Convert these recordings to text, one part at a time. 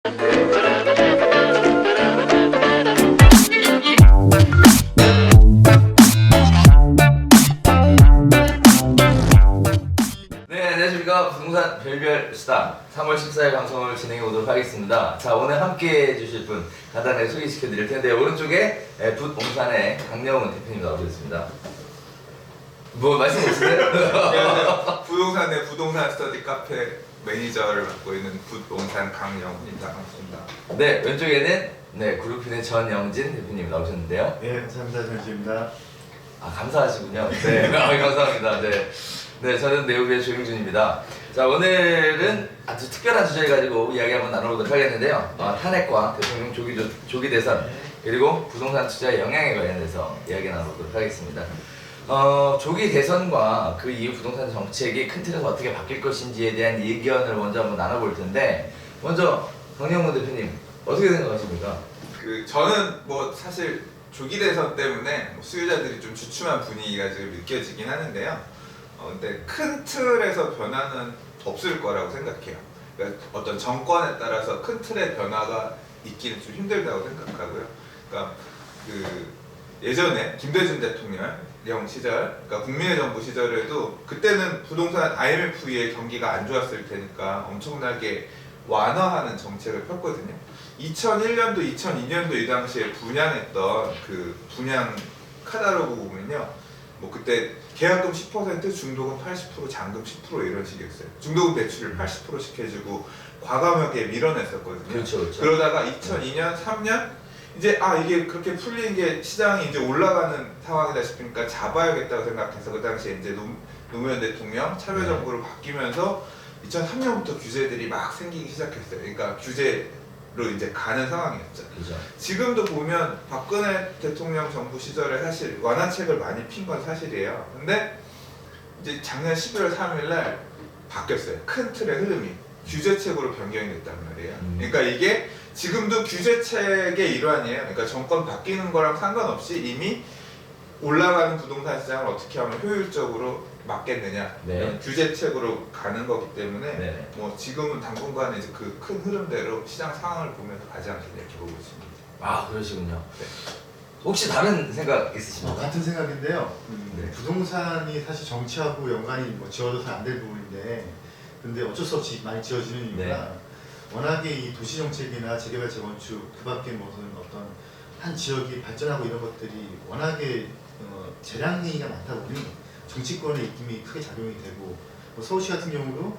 네, 안녕하십니까. 부동산 별별 수다 3월 14일 방송을 진행해 보도록 하겠습니다. 자, 오늘 함께 해주실 분 간단하게 소개시켜 드릴 텐데, 오른쪽에 붓봉산의 강영훈 대표님 나오셨습니다. 뭐 말씀 없으세요? 안녕하세요. 부동산의 부동산 스터디 카페 매니저를 맡고 있는 붓봉산 강영훈입니다. 반갑습니다. 네, 왼쪽에는 그룹핀의 전영진 대표님 나오셨는데요. 예, 감사합니다. 전주입니다. 아, 감사하시군요. 네, 감사합니다. 네, 저는 내부의 조영준입니다. 자, 오늘은 아주 특별한 주제를 가지고 이야기 한번 나눠보도록 하겠는데요. 탄핵과 대통령 조기 대선, 그리고 부동산 투자의 영향에 관련해서 이야기 나눠보도록 하겠습니다. 조기 대선과 그 이후 부동산 정책이 큰 틀에서 어떻게 바뀔 것인지에 대한 의견을 먼저 한번 나눠볼 텐데, 먼저 강영훈 대표님 어떻게 생각하십니까? 저는 뭐 사실 조기 대선 때문에 수요자들이 좀 주춤한 분위기가 지금 느껴지긴 하는데요. 근데 큰 틀에서 변화는 없을 거라고 생각해요. 그러니까 어떤 정권에 따라서 큰 틀의 변화가 있기는 좀 힘들다고 생각하고요. 그러니까 예전에 김대중 대통령 시절, 그러니까 국민의 정부 시절에도 그때는 부동산 IMF 이후에 경기가 안 좋았을 테니까 엄청나게 완화하는 정책을 폈거든요. 2001년도, 2002년도 이 당시에 분양했던 그 분양 카탈로그 보면요. 뭐 그때 계약금 10%, 중도금 80%, 잔금 10% 이런 식이었어요. 중도금 대출을 80%씩 해주고 과감하게 밀어냈었거든요. 그렇죠. 그러다가 2002년, 3년 이제 이게 그렇게 풀린 게 시장이 이제 올라가는 상황이다 싶으니까 잡아야겠다고 생각해서 그 당시에 이제 노무현 대통령 참여정부로 바뀌면서 2003년부터 규제들이 막 생기기 시작했어요. 그러니까 규제로 이제 가는 상황이었죠. 그죠. 지금도 보면 박근혜 대통령 정부 시절에 사실 완화책을 많이 핀 건 사실이에요. 근데 이제 작년 11월 3일 날 바뀌었어요. 큰 틀의 흐름이 규제책으로 변경이 됐단 말이에요. 그러니까 이게 지금도 규제책의 일환이에요. 그러니까 정권 바뀌는 거랑 상관없이 이미 올라가는 부동산 시장을 어떻게 하면 효율적으로 막겠느냐, 네. 규제책으로 가는 거기 때문에 네. 뭐 지금은 당분간 이제 그 큰 흐름대로 시장 상황을 보면서 가지 않겠냐 이렇게 보고 있습니다. 아, 그러시군요. 네. 혹시 다른 생각 있으십니까? 같은 생각인데요. 네. 부동산이 사실 정치하고 연관이 지어져서 안 될 부분인데, 근데 어쩔 수 없이 많이 지어지는 이유가 네. 워낙에 이 도시 정책이나 재개발 재건축, 그밖에 무슨 어떤 한 지역이 발전하고 이런 것들이 워낙에 재량리가 많다 보니 정치권의 입김이 크게 작용이 되고, 서울시 같은 경우도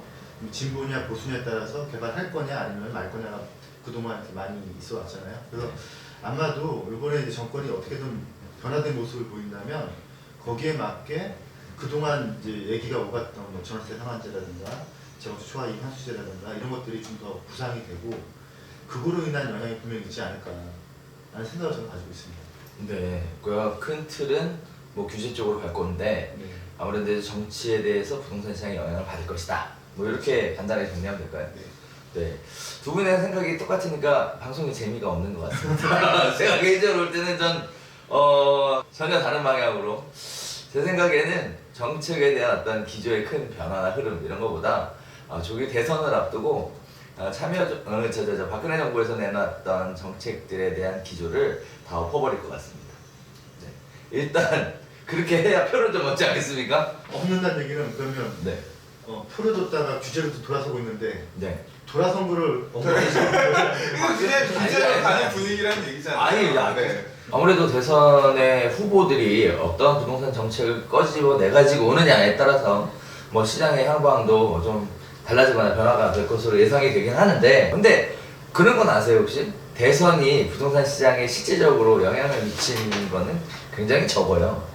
진보냐 보수냐에 따라서 개발할 거냐 아니면 말 거냐가 그동안 이렇게 많이 있어 왔잖아요. 그래서 아마도 이번에 이제 정권이 어떻게든 변화된 모습을 보인다면 거기에 맞게 그동안 이제 얘기가 오갔던 전월세 상한제라든가 재건축 초과이익 환수제라든가 이런 것들이 좀 더 부상이 되고, 그거로 인한 영향이 분명히 있지 않을까라는 생각을 저는 가지고 있습니다. 네, 큰 틀은 뭐 규제 쪽으로 갈 건데, 네. 아무래도 정치에 대해서 부동산 시장에 영향을 받을 것이다. 뭐 이렇게 간단하게 정리하면 될까요? 네. 두 분의 생각이 똑같으니까 방송이 재미가 없는 것 같습니다. 제가 개인적으로 볼 때는 전혀 다른 방향으로, 제 생각에는 정책에 대한 어떤 기조의 큰 변화나 흐름 이런 것보다 조기 대선을 앞두고 박근혜 정부에서 내놨던 정책들에 대한 기조를 다 엎어버릴 것 같습니다. 네. 일단 그렇게 해야 표를 좀 얻지 않겠습니까? 없는다는 얘기는 그러면 네. 표를 뒀다가 규제로 돌아서고 있는데 네. 돌아선 거를 엉망이죠. 이거 규제로 아니, 가는 아니. 분위기라는 얘기잖아요. 아니, 네. 아무래도 대선의 후보들이 어떤 부동산 정책을 내가지고 오느냐에 따라서 뭐 시장의 향방도 좀 달라지거나 변화가 될 것으로 예상이 되긴 하는데, 근데 그런 건 아세요 혹시? 대선이 부동산 시장에 실질적으로 영향을 미치는 거는 굉장히 적어요.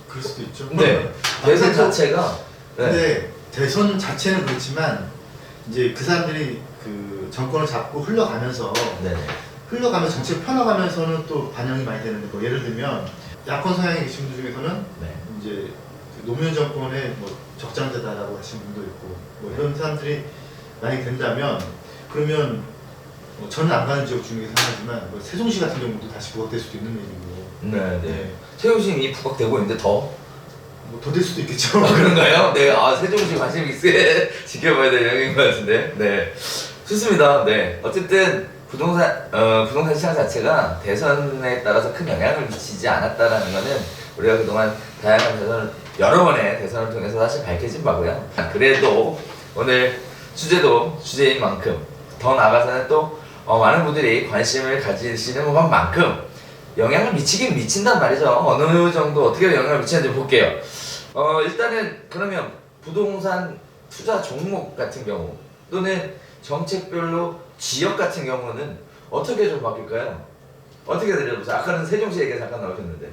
그럴 수도 있죠. 네. 대선 자체가 근데 대선 자체는 그렇지만 이제 그 사람들이 그 정권을 잡고 흘러가면서 정책 펴나가면서는 또 반영이 많이 되는데, 뭐 예를 들면 야권 성향의 계신 분들 중에서는 네. 이제 그 노무현 정권의 뭐 적장자다라고 하시는 분도 있고, 뭐 이런 사람들이 만약에 된다면, 그러면 저는 안 가는 지역 중에 하나지만 세종시 같은 경우도 다시 부각될 수도 있는 얘기고. 네. 세종시 이미 부각되고 있는데 더 더 될 수도 있겠죠. 그런가요? 네, 세종시 관심 있게 지켜봐야 될 영역인 것 같은데. 네. 좋습니다. 네. 어쨌든 부동산 시장 자체가 대선에 따라서 큰 영향을 미치지 않았다라는 거는 우리가 그동안 다양한 여러 번의 대선을 통해서 사실 밝혀진 바고요. 그래도 오늘 주제인 만큼 더 나아가서는 또 많은 분들이 관심을 가지시는 것만큼 영향을 미치긴 미친단 말이죠. 어느 정도 어떻게 영향을 미치는지 볼게요. 일단은 그러면 부동산 투자 종목 같은 경우 또는 정책별로 지역 같은 경우는 어떻게 좀 바뀔까요? 어떻게 들려보세요? 아까는 세종시 얘기가 잠깐 나오셨는데.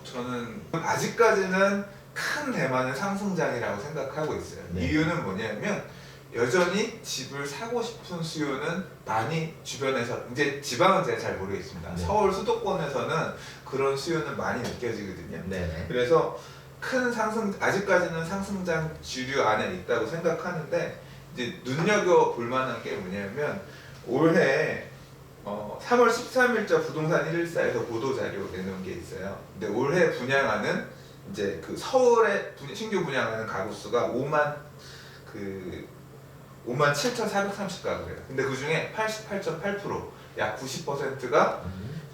저는 아직까지는 큰 대만의 상승장이라고 생각하고 있어요. 네. 이유는 뭐냐면 여전히 집을 사고 싶은 수요는 많이 주변에서, 이제 지방은 제가 잘 모르겠습니다. 네. 서울 수도권에서는 그런 수요는 많이 느껴지거든요. 네네. 그래서 아직까지는 상승장 주류 안에 있다고 생각하는데, 이제 눈여겨볼 만한 게 뭐냐면 올해 3월 13일자 부동산 114에서 보도자료 내놓은 게 있어요. 근데 올해 분양하는 이제 그 서울에 신규 분양하는 가구 수가 57,430가구래요. 근데 그 중에 88.8%, 약 90%가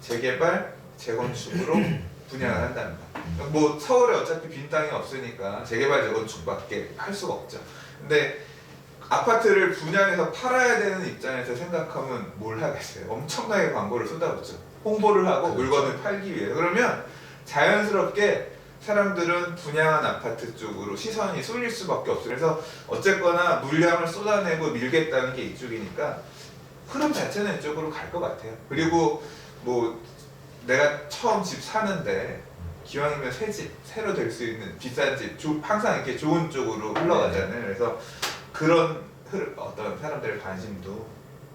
재개발, 재건축으로 분양을 한답니다. 뭐 서울에 어차피 빈 땅이 없으니까 재개발, 재건축밖에 할 수가 없죠. 근데 아파트를 분양해서 팔아야 되는 입장에서 생각하면 뭘 하겠어요. 엄청나게 광고를 쏟아붓죠. 홍보를 하고 그렇죠. 물건을 팔기 위해. 그러면 자연스럽게 사람들은 분양한 아파트 쪽으로 시선이 쏠릴 수밖에 없어요. 그래서 어쨌거나 물량을 쏟아내고 밀겠다는 게 이쪽이니까 흐름 자체는 이쪽으로 갈 것 같아요. 그리고 뭐 내가 처음 집 사는데 기왕이면 새 집, 새로 될 수 있는 비싼 집, 항상 이렇게 좋은 쪽으로 흘러가잖아요. 그래서 그런 어떤 사람들의 관심도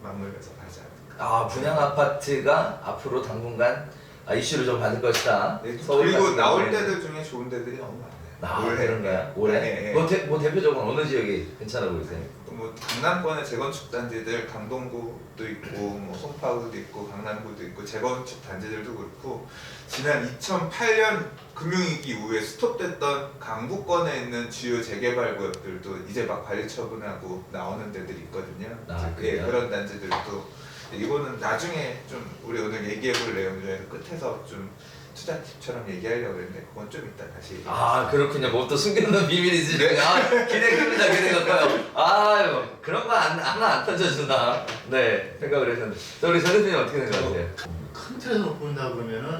맞물려서 가지 않을까. 분양 아파트가 앞으로 당분간 이슈를 좀 받을 것이다. 네, 서울 그리고 같은 나올 경우에는. 데들 중에 좋은 데들이 너무 많아요. 그런가요? 올해? 네, 네. 뭐 대표적으로 어느 지역이 괜찮아 보이세요? 뭐 강남권의 재건축 단지들, 강동구도 있고 뭐 송파구도 있고 강남구도 있고 재건축 단지들도 그렇고, 지난 2008년 금융위기 이후에 스톱됐던 강북권에 있는 주요 재개발 구역들도 이제 막 관리 처분하고 나오는 데들이 있거든요. 그래요? 그런 단지들도 이거는 나중에 좀 우리 오늘 얘기해볼 내용 중에서 끝에서 좀 투자 팁처럼 얘기하려고 했는데 그건 좀 이따 다시 그렇군요. 뭐 또 숨겨놓은 비밀이 있으시군요. 네. 기대됩니다. 기대가 커요. 아유, 그런 거 하나 안 던져준다. 네, 생각을 했는데. 우리 전 대표님 어떻게 생각하세요? 큰 틀에서 본다 그러면은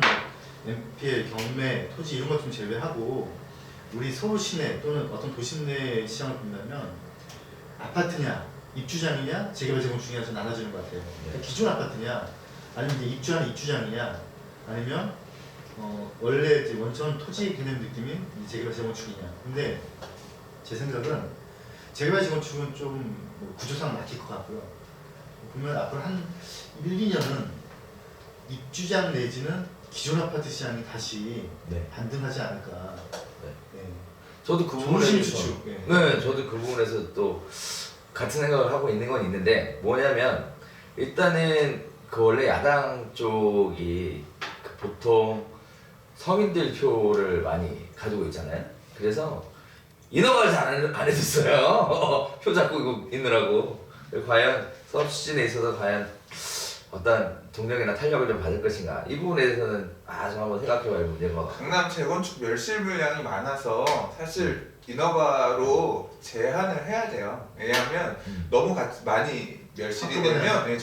MPL, 경매, 토지 이런 것 좀 제외하고 우리 서울 시내 또는 어떤 도시 내 시장을 본다면 아파트냐, 입주장이냐, 재개발 재건축이냐 좀 나눠지는 것 같아요. 그러니까 기존 아파트냐, 아니면 이제 입주하는 입주장이냐, 아니면 원래 이제 원천 토지 개념 느낌인 재개발 재건축이냐. 근데 제 생각은 재개발 재건축은 좀 구조상 막힐 것 같고요. 보면 앞으로 한 1, 2년은 입주장 내지는 기존 아파트 시장이 다시 네. 반등하지 않을까. 네. 저도 그 좋으신 부분에서 추측. 네. 네, 저도 그 부분에서 또 같은 생각을 하고 있는 건 있는데, 뭐냐면 일단은 그 원래 야당 쪽이 보통 서민들 표를 많이 가지고 있잖아요. 그래서 인허가를 잘 안 해줬어요. 표 잡고 있느라고. 과연 사업 추진에 있어서 과연 어떤 동력이나 탄력을 좀 받을 것인가, 이 부분에 대해서는 좀 한번 생각해봐야 할 문제인 것 같아요. 강남 재건축 멸실 물량이 많아서 사실 인허가로 제한을 해야 돼요. 왜냐하면 너무 많이 멸실이 되면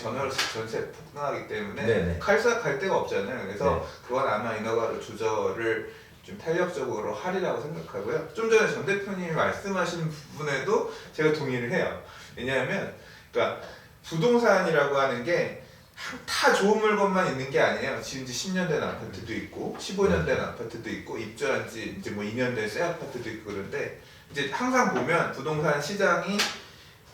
전세 폭등하기 때문에 네네. 칼싹할 데가 없잖아요. 그래서 네. 그건 아마 인허가로 조절을 좀 탄력적으로 하리라고 생각하고요. 좀 전에 전 대표님이 말씀하신 부분에도 제가 동의를 해요. 왜냐하면 그러니까 부동산이라고 하는 게 다 좋은 물건만 있는 게 아니에요. 지금 이제 10년 된 아파트도 있고 15년 된 아파트도 있고 입주한 지 이제 뭐 2년 된 새 아파트도 있고, 그런데 이제 항상 보면 부동산 시장이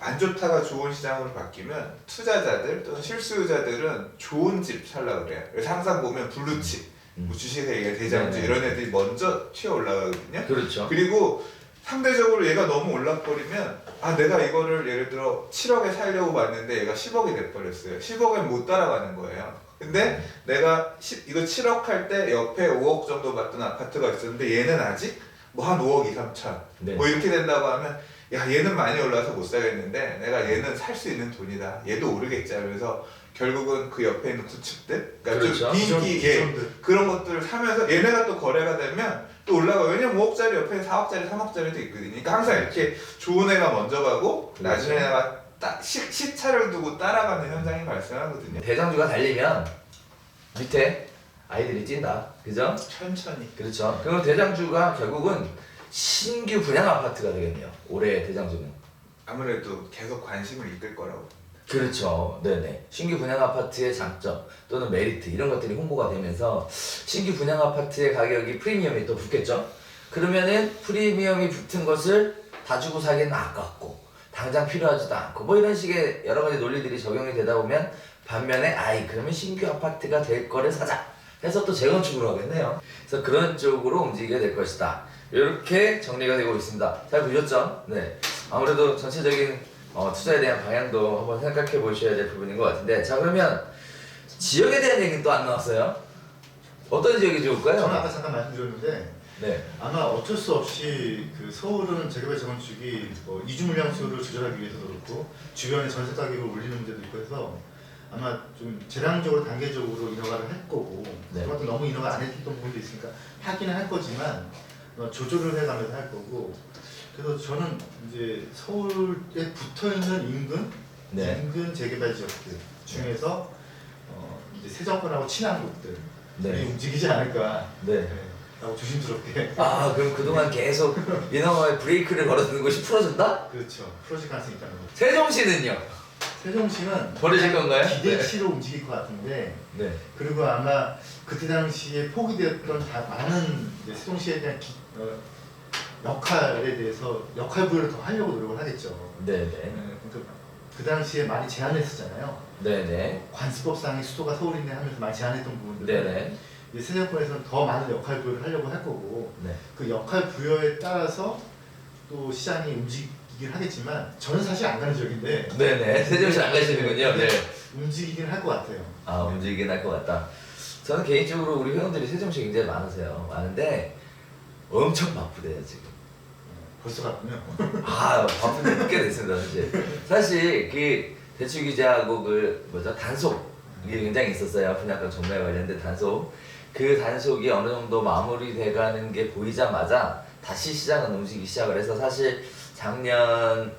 안 좋다가 좋은 시장으로 바뀌면 투자자들 또는 실수요자들은 좋은 집 살려고 그래요. 그래서 항상 보면 블루칩, 뭐 주식에 얘기해 대장주, 네네. 이런 애들이 먼저 튀어 올라가거든요. 그렇죠. 그리고 상대적으로 얘가 너무 올라버리면 내가 이거를 예를 들어 7억에 살려고 봤는데 얘가 10억이 돼버렸어요. 10억엔 못 따라가는 거예요. 근데 내가 이거 7억 할 때 옆에 5억 정도 받던 아파트가 있었는데 얘는 아직 뭐 한 5억 2, 3천 네. 뭐 이렇게 된다고 하면 야 얘는 많이 올라서 못 사겠는데 내가 얘는 살 수 있는 돈이다. 얘도 오르겠지 하면서 결국은 그 옆에 있는 구축들, 그러니까 그렇죠. 좀 비인기 기존들. 그런 것들을 사면서 얘네가 또 거래가 되면 또 올라가. 왜냐면 5억짜리 옆에 4억짜리, 3억짜리도 있거든요. 그러니까 항상 이렇게 좋은 애가 먼저 가고 그렇죠. 나중에 애가 딱 시차를 두고 따라가는 현상이 발생하거든요. 대장주가 달리면 밑에 아이들이 뛴다. 그죠? 천천히. 그렇죠. 그럼 대장주가 결국은 신규 분양 아파트가 되겠네요. 올해 대장주는. 아무래도 계속 관심을 이끌 거라고. 그렇죠. 네네. 신규 분양 아파트의 장점 또는 메리트 이런 것들이 홍보가 되면서 신규 분양 아파트의 가격이 프리미엄이 또 붙겠죠. 그러면은 프리미엄이 붙은 것을 다 주고 사기는 아깝고 당장 필요하지도 않고 뭐 이런 식의 여러 가지 논리들이 적용이 되다 보면 반면에 아이 그러면 신규 아파트가 될 거를 사자 해서 또 재건축으로 하겠네요. 그래서 그런 쪽으로 움직이게 될 것이다. 이렇게 정리가 되고 있습니다. 잘 보셨죠? 네. 아무래도 전체적인 투자에 대한 방향도 한번 생각해 보셔야 될 부분인 것 같은데, 자 그러면 지역에 대한 얘기는 또 안 나왔어요? 어떤 지역이 좋을까요? 저는 아까 잠깐 말씀드렸는데 네. 아마 어쩔 수 없이 그 서울은 재개발 재건축이 뭐 이주 물량 수요를 조절하기 위해서도 그렇고 주변의 전세 가격을 올리는 문제도 있고 해서 아마 좀 재량적으로 단계적으로 인허가를 할 거고 네. 그것도 너무 인허가 안 했던 부분도 있으니까 하기는 할 거지만 조절을 해가면서 할 거고 그래서 저는 이제 서울에 붙어있는 인근 재개발 지역들 중에서 이제 세정권하고 친한 곳들이 움직이지 않을까 네. 라고 조심스럽게 아 그럼 그동안 계속 인허가에 브레이크를 걸어두는 것이 풀어준다? 그렇죠. 풀어질 가능성이 있다는 거죠. 세종시는요? 세종시는 버려질 건가요? 기대치로 움직일 것 같은데 네. 그리고 아마 그때 당시에 포기되었던 많은 이제 세종시에 대한 역할에 대해서 역할 부여를 더 하려고 노력을 하겠죠. 네네. 그러니까 그 당시에 많이 제한했었잖아요. 네네. 관습법상의 수도가 서울인데 하면서 많이 제한했던 부분들. 네네. 이제 세정권에서는 더 많은 역할 부여를 하려고 할 거고 네. 그 역할 부여에 따라서 또 시장이 움직이긴 하겠지만 저는 사실 안 가는 지역인데 네네. 세종시 안 가시는군요. 네. 움직이긴 할 것 같아요. 아 움직이긴 할 것 같다. 저는 개인적으로 우리 회원들이 세종시 굉장히 많으세요. 많은데 엄청 바쁘대요 지금. 벌써 갔군요. 아 바쁜 지 늦게 됐습니다 사실. 사실 그 대출 규제하고 그 뭐죠 단속 이게 굉장히 있었어요. 분양가 정매 관련된 단속. 그 단속이 어느 정도 마무리돼가는 게 보이자마자 다시 시장은 움직이기 시작을 해서 사실 작년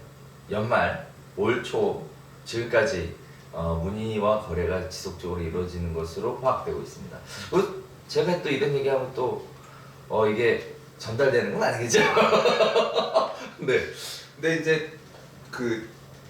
연말 올 초 지금까지 문의와 거래가 지속적으로 이루어지는 것으로 파악되고 있습니다. 제가 또 이런 얘기하면 또 이게 전달되는 건 아니겠죠? 네. 근데 이제 그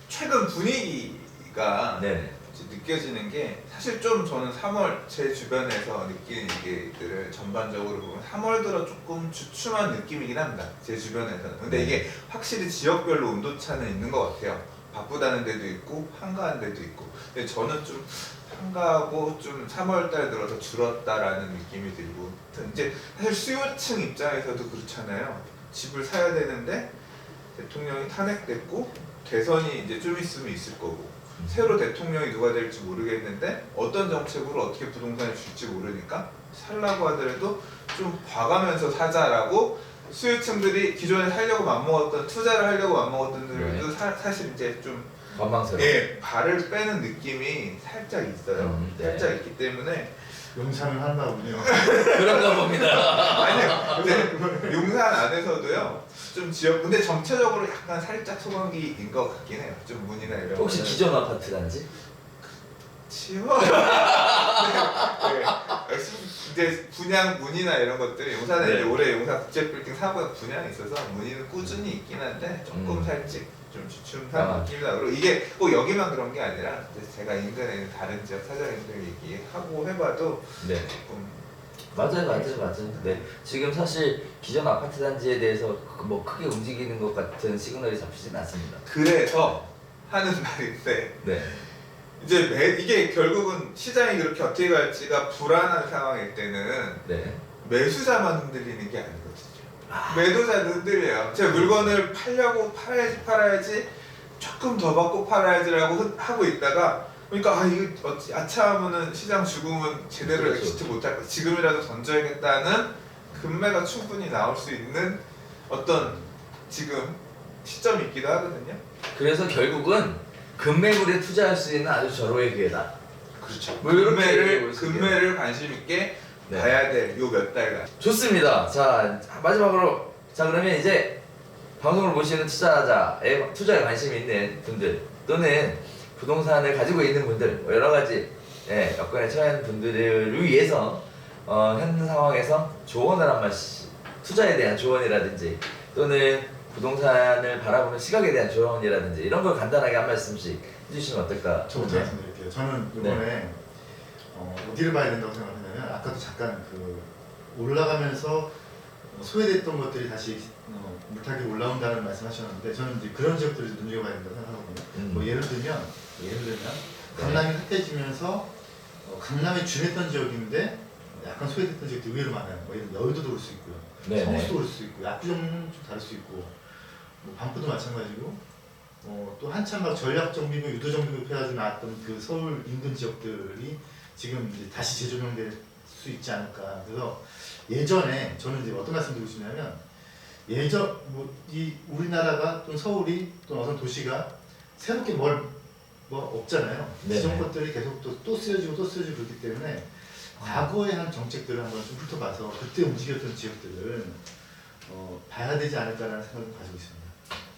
최근 분위기가 네. 느껴지는 게 사실 좀 저는 3월 제 주변에서 느끼는 얘기들을 전반적으로 보면 3월 들어 조금 주춤한 느낌이긴 합니다. 제 주변에서는. 근데 이게 확실히 지역별로 온도차는 있는 것 같아요. 바쁘다는 데도 있고 한가한 데도 있고. 근데 저는 좀 한가하고 좀 3월 달 들어서 줄었다라는 느낌이 들고 이제 사실 수요층 입장에서도 그렇잖아요. 집을 사야 되는데 대통령이 탄핵됐고 대선이 이제 좀 있으면 있을 거고 새로 대통령이 누가 될지 모르겠는데 어떤 정책으로 어떻게 부동산을 줄지 모르니까 살라고 하더라도 좀 봐가면서 사자라고 수요층들이 기존에 살려고 맘먹었던 투자를 하려고 맘먹었던 들도 사실 이제 좀 관망스러워. 예, 발을 빼는 느낌이 살짝 있어요. 네. 살짝 있기 때문에 용산을 한다 보군요. 그런가 봅니다. 아니요. 근데 용산 안에서도요. 좀 지역 근데 전체적으로 약간 살짝 소강기인 것 같긴 해요. 좀 문이나 이런. 혹시 거는. 기존 아파트 단지? 치워. 네. 이제 분양 문의나 이런 것들이 용산에 네. 이제 올해 용산 국제빌딩 사고가 분양이 있어서 문의는 꾸준히 있긴 한데 조금 살짝 좀 주춤한 느낌이다. 그리고 이게 꼭 여기만 그런 게 아니라 제가 인근에 있는 다른 지역 사장님들 얘기하고 해봐도 네. 조금 맞아요. 네. 지금 사실 기존 아파트 단지에 대해서 뭐 크게 움직이는 것 같은 시그널이 잡히진 않습니다. 그래서 하는 말인데 네. 이제 이게 결국은 시장이 그렇게 어떻게 갈지가 불안한 상황일 때는 네. 매수자만 흔들리는 게 아니거든요. 아. 매도자도 흔들려요. 제 물건을 팔려고 팔아야지 조금 더 받고 팔아야지라고 하고 있다가 그러니까 이거 아차하면은 시장 죽으면 제대로 그렇죠. 엑시트 못할 거 지금이라도 던져야겠다는 금매가 충분히 나올 수 있는 어떤 지금 시점이 있기도 하거든요. 그래서 결국은 금매물에 투자할 수 있는 아주 절호의 기회다. 그렇죠. 뭐 이렇게 금매를 관심 있게 네. 봐야 될 요 몇 달간. 좋습니다. 자 마지막으로 그러면 이제 방송을 보시는 투자자의 투자에 관심이 있는 분들 또는 부동산을 가지고 있는 분들 뭐 여러 가지 여건에 처한 분들을 위해서 현 상황에서 조언을 한 말씩 투자에 대한 조언이라든지 또는 부동산을 바라보는 시각에 대한 조언이라든지 이런 걸 간단하게 한 말씀씩 해주시면 어떨까? 저부터 네. 말씀드릴게요. 저는 이번에 어디를 봐야 된다고 생각하냐면 아까도 잠깐 그 올라가면서 소외됐던 것들이 다시 물타기 올라온다는 말씀하셨는데 저는 이제 그런 지역들을 눈여겨봐야 된다고 생각하거든요. 뭐 예를 들면 강남이 핫해지면서 강남에 준했던 지역인데 약간 소외됐던 지역도 의외로 많아요. 뭐 예를 들면 여의도도 올 수 있고요, 네네. 성수도 올 수 있고, 압구정은 좀 다를 수 있고, 뭐 반포도 마찬가지고, 또 한참 막 전략정비구, 유도정비구 해가지고 나왔던 그 서울 인근 지역들이 지금 이제 다시 재조명될 수 있지 않을까. 그래서 예전에 저는 이제 어떤 말씀 드리고 싶냐면 이 우리나라가 또는 서울이 또 어떤 도시가 새롭게 뭐 없잖아요. 네네. 기존 것들이 계속 또 쓰여지고 그렇기 때문에 과거에 한 정책들을 한번 좀 훑어봐서 그때 움직였던 지역들을 봐야 되지 않을까라는 생각을 가지고 있습니다.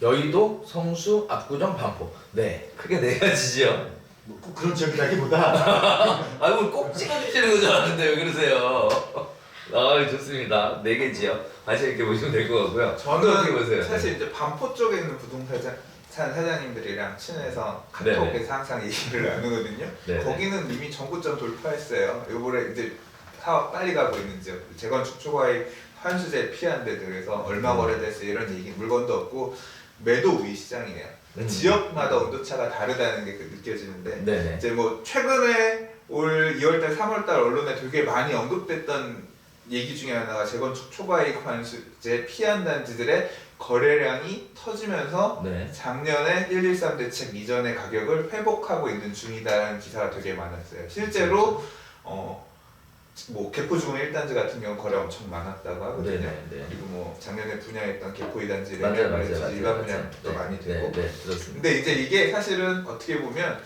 여의도, 성수, 압구정, 반포. 네, 크게 네 가지죠. 뭐 꼭 그런 지역이라기보다 아이고 꼭 찍어주시는 거 줄 알았는데 왜 그러세요? 아 좋습니다. 네 개지요. 관심 있게 보시면 될 것 같고요. 어떻게 보세요? 저는 사실 이제 반포 쪽에 있는 부동산 사장님들이랑 친해서 카톡에서 네네. 항상 얘기를 나누거든요. 네네. 거기는 이미 정구점 돌파했어요. 요번에 이제 사업 빨리 가고 있는 지역, 재건축 초과의 환수제 피한 데들에서 얼마 거래됐어 이런 얘기, 물건도 없고 매도 우위 시장이에요. 지역마다 온도차가 다르다는 게 느껴지는데 네네. 이제 뭐 최근에 올 2월달, 3월달 언론에 되게 많이 언급됐던 얘기 중에 하나가 재건축 초과이익 환수제 피한 단지들의 거래량이 터지면서 네. 작년에 113 대책 이전의 가격을 회복하고 있는 중이다라는 기사가 되게 많았어요. 실제로 뭐 개포주공 1단지 같은 경우 거래 엄청 많았다고 하거든요. 네네. 그리고 뭐 작년에 분양했던 개포 2단지 맞아요. 일반 분양도 많이 되고. 네, 그렇습니다. 근데 이제 이게 사실은 어떻게 보면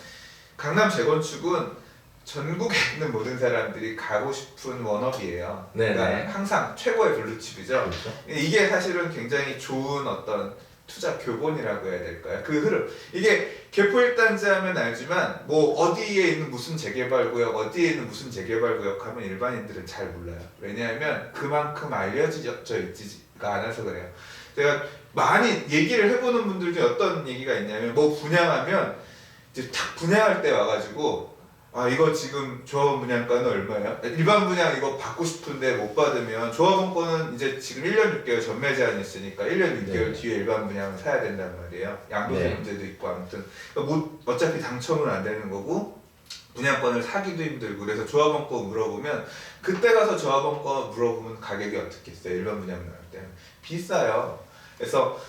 강남 재건축은 전국에 있는 모든 사람들이 가고 싶은 워너비예요. 네네. 그러니까 항상 최고의 블루칩이죠. 그렇죠. 이게 사실은 굉장히 좋은 어떤 투자 교본이라고 해야 될까요? 그 흐름. 이게 개포 1단지 하면 알지만 뭐 어디에 있는 무슨 재개발 구역, 어디에 있는 무슨 재개발 구역 하면 일반인들은 잘 몰라요. 왜냐하면 그만큼 알려져 있지가 않아서 그래요. 제가 많이 얘기를 해보는 분들 중에 어떤 얘기가 있냐면 뭐 분양하면 이제 탁 분양할 때 와가지고 아 이거 지금 조합원 분양가는 얼마야? 일반 분양 이거 받고 싶은데 못 받으면 조합원권은 이제 지금 1년 6개월 전매 제한이 있으니까 1년 6개월 네. 뒤에 일반 분양을 사야 된단 말이에요. 양도세 네. 문제도 있고 아무튼 그러니까 어차피 당첨은 안 되는 거고 분양권을 사기도 힘들고 그래서 조합원권 물어보면 그때 가서 조합원권 물어보면 가격이 어떻게 있어요? 일반 분양 나올 때는 비싸요. 그래서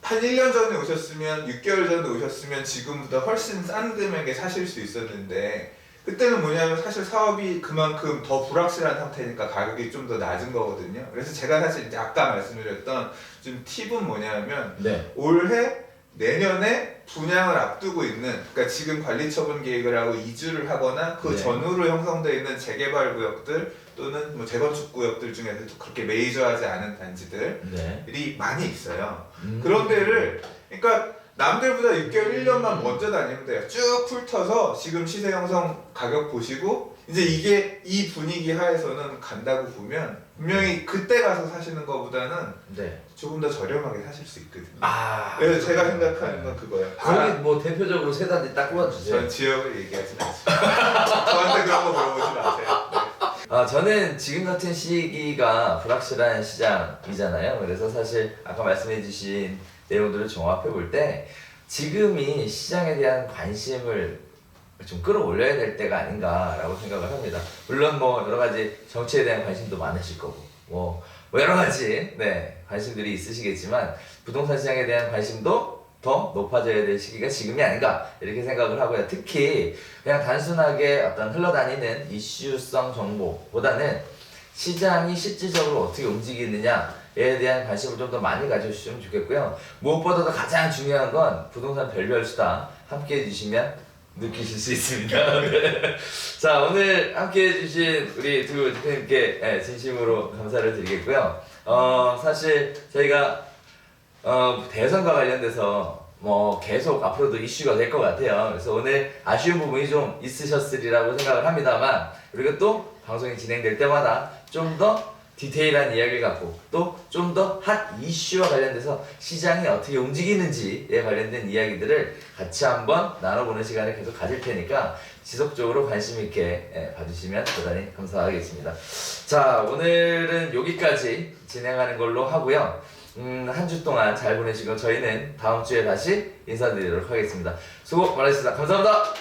한 1년 전에 오셨으면 6개월 전에 오셨으면 지금보다 훨씬 싼 금액에 사실 수 있었는데 그때는 뭐냐면 사실 사업이 그만큼 더 불확실한 상태니까 가격이 좀 더 낮은 거거든요. 그래서 제가 사실 이제 아까 말씀드렸던 좀 팁은 뭐냐면 네. 올해 내년에 분양을 앞두고 있는 그러니까 지금 관리처분 계획을 하고 이주를 하거나 그 네. 전후로 형성되어 있는 재개발 구역들 또는 뭐 재건축 구역들 중에서도 그렇게 메이저하지 않은 단지들이 네. 많이 있어요. 그런 데를 그러니까 남들보다 6개월 1년만 먼저 다니면 돼요. 쭉 훑어서 지금 시세 형성 가격 보시고 이제 이게 이 분위기 하에서는 간다고 보면 분명히 그때 가서 사시는 것보다는 네. 조금 더 저렴하게 사실 수 있거든요. 아. 그래서 제가 생각하는 건 그거예요. 거기 뭐 대표적으로 세 단지 딱 꼽아주세요. 전 지역을 얘기하진 않습니다. 저한테 그런 거 물어보지 마세요. 네. 저는 지금 같은 시기가 불확실한 시장이잖아요. 그래서 사실 아까 말씀해주신 내용들을 종합해 볼 때 지금이 시장에 대한 관심을 좀 끌어올려야 될 때가 아닌가라고 생각을 합니다. 물론 뭐 여러 가지 정치에 대한 관심도 많으실 거고 뭐 여러 가지 관심들이 있으시겠지만 부동산 시장에 대한 관심도 더 높아져야 될 시기가 지금이 아닌가 이렇게 생각을 하고요. 특히 그냥 단순하게 어떤 흘러다니는 이슈성 정보보다는 시장이 실질적으로 어떻게 움직이느냐 대한 관심을 좀 더 많이 가져주시면 좋겠고요. 무엇보다도 가장 중요한 건 부동산 별별 수다 함께 해주시면 느끼실 수 있습니다. 네. 자, 오늘 함께 해주신 우리 두 대표님께 진심으로 감사를 드리겠고요. 사실 저희가 대선과 관련돼서 뭐 계속 앞으로도 이슈가 될 것 같아요. 그래서 오늘 아쉬운 부분이 좀 있으셨으리라고 생각을 합니다만, 그리고 또 방송이 진행될 때마다 좀 더 디테일한 이야기를 갖고 또 좀 더 핫 이슈와 관련돼서 시장이 어떻게 움직이는지에 관련된 이야기들을 같이 한번 나눠보는 시간을 계속 가질 테니까 지속적으로 관심 있게 봐주시면 대단히 감사하겠습니다. 자, 오늘은 여기까지 진행하는 걸로 하고요. 한 주 동안 잘 보내시고 저희는 다음 주에 다시 인사드리도록 하겠습니다. 수고 많으셨습니다. 감사합니다.